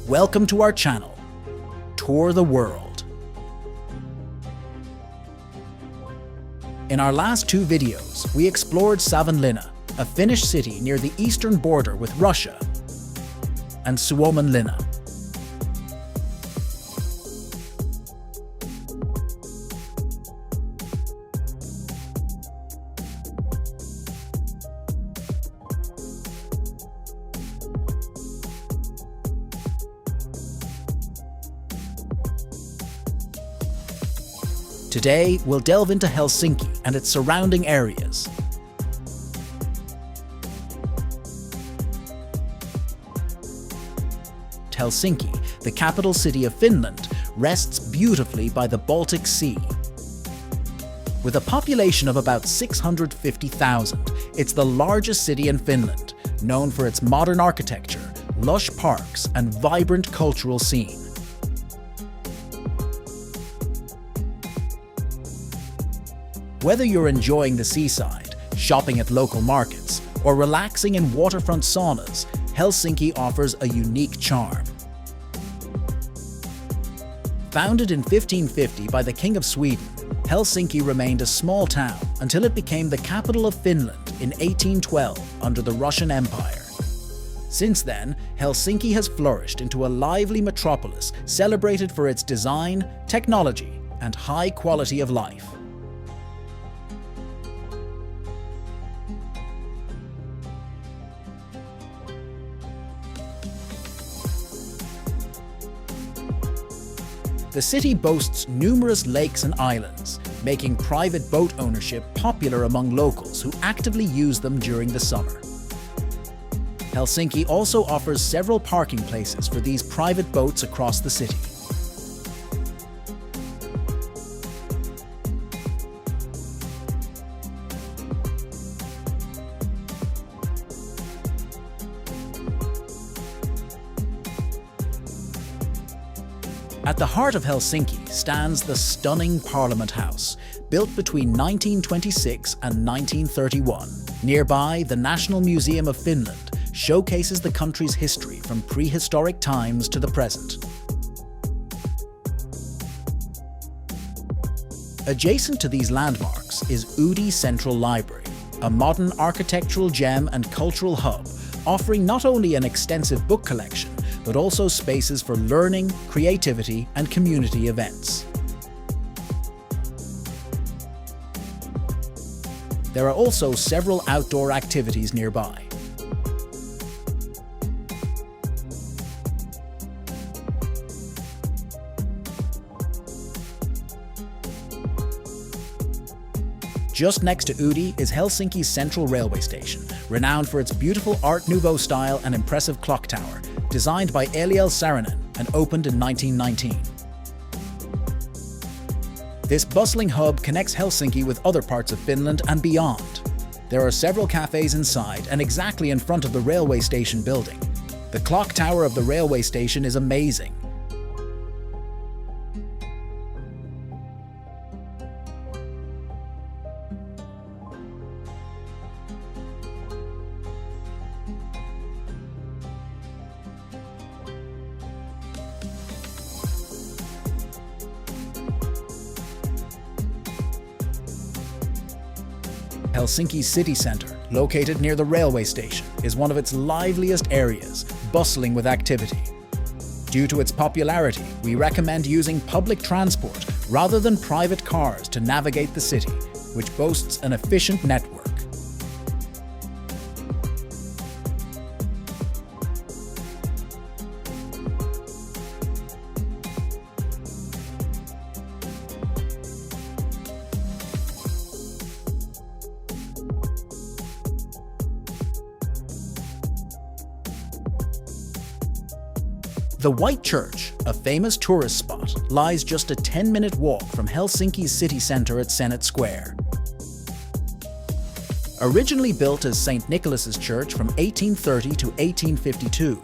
Welcome to our channel, Tour the World. In our last two videos, we explored Suomenlinna, a Finnish city near the eastern border with Russia, and Suomenlinna. Today, we'll delve into Helsinki and its surrounding areas. Helsinki, the capital city of Finland, rests beautifully by the Baltic Sea. With a population of about 650,000, it's the largest city in Finland, known for its modern architecture, lush parks, and vibrant cultural scene. Whether you're enjoying the seaside, shopping at local markets, or relaxing in waterfront saunas, Helsinki offers a unique charm. Founded in 1550 by the King of Sweden, Helsinki remained a small town until it became the capital of Finland in 1812 under the Russian Empire. Since then, Helsinki has flourished into a lively metropolis celebrated for its design, technology, and high quality of life. The city boasts numerous lakes and islands, making private boat ownership popular among locals who actively use them during the summer. Helsinki also offers several parking places for these private boats across the city. At the heart of Helsinki stands the stunning Parliament House, built between 1926 and 1931. Nearby, the National Museum of Finland showcases the country's history from prehistoric times to the present. Adjacent to these landmarks is Oodi Central Library, a modern architectural gem and cultural hub, offering not only an extensive book collection, but also spaces for learning, creativity, and community events. There are also several outdoor activities nearby. Just next to Oodi is Helsinki's Central Railway Station, renowned for its beautiful Art Nouveau style and impressive clock tower, designed by Eliel Saarinen and opened in 1919. This bustling hub connects Helsinki with other parts of Finland and beyond. There are several cafes inside and exactly in front of the railway station building. The clock tower of the railway station is amazing. Helsinki's city centre, located near the railway station, is one of its liveliest areas, bustling with activity. Due to its popularity, we recommend using public transport rather than private cars to navigate the city, which boasts an efficient network. The White Church, a famous tourist spot, lies just a 10-minute walk from Helsinki's city centre at Senate Square. Originally built as St. Nicholas's Church from 1830 to 1852,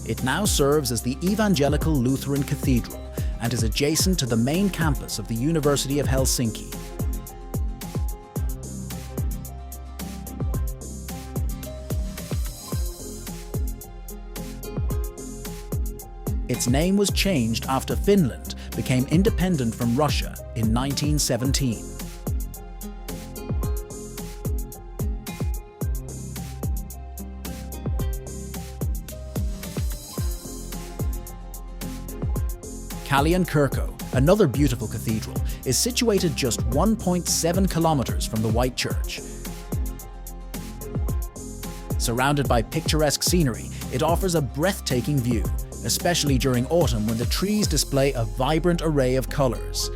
it now serves as the Evangelical Lutheran Cathedral and is adjacent to the main campus of the University of Helsinki. Its name was changed after Finland became independent from Russia in 1917. Kirkko, another beautiful cathedral, is situated just 1.7 kilometers from the White Church. Surrounded by picturesque scenery, it offers a breathtaking view, especially during autumn when the trees display a vibrant array of colors.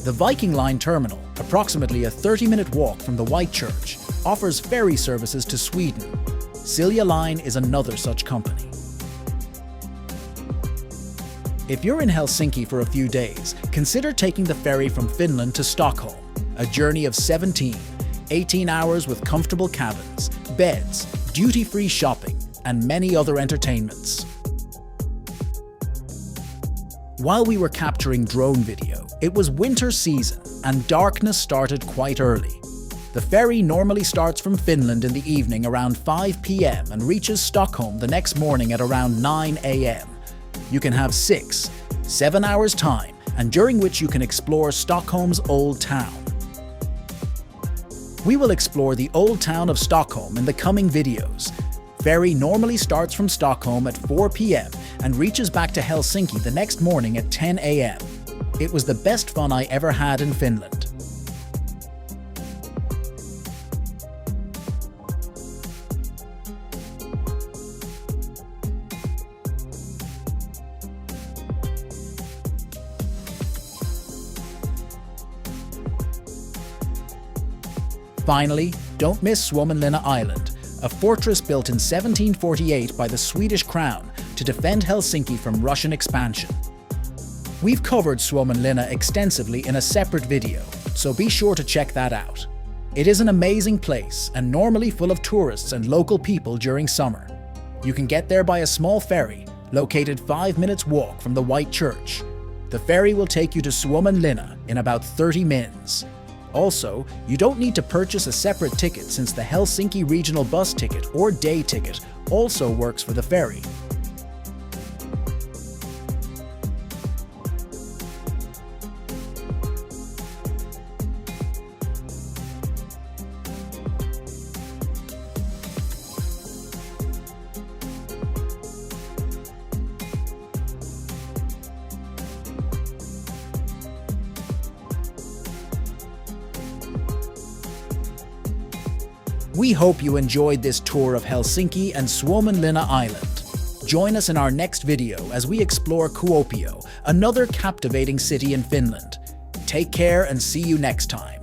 The Viking Line terminal, approximately a 30-minute walk from the White Church, offers ferry services to Sweden. Silja Line is another such company. If you're in Helsinki for a few days, consider taking the ferry from Finland to Stockholm, a journey of 18 hours with comfortable cabins, beds, duty-free shopping, and many other entertainments. While we were capturing drone video, it was winter season and darkness started quite early. The ferry normally starts from Finland in the evening around 5 p.m. and reaches Stockholm the next morning at around 9 a.m. You can have 7 hours time, and during which you can explore Stockholm's Old Town. We will explore the Old Town of Stockholm in the coming videos. Ferry normally starts from Stockholm at 4 p.m. and reaches back to Helsinki the next morning at 10 a.m. It was the best fun I ever had in Finland. Finally, don't miss Suomenlinna Island, a fortress built in 1748 by the Swedish crown to defend Helsinki from Russian expansion. We've covered Suomenlinna extensively in a separate video, so be sure to check that out. It is an amazing place and normally full of tourists and local people during summer. You can get there by a small ferry, located 5 minutes walk from the White Church. The ferry will take you to Suomenlinna in about 30 minutes. Also, you don't need to purchase a separate ticket since the Helsinki regional bus ticket or day ticket also works for the ferry. We hope you enjoyed this tour of Helsinki and Suomenlinna Island. Join us in our next video as we explore Kuopio, another captivating city in Finland. Take care and see you next time.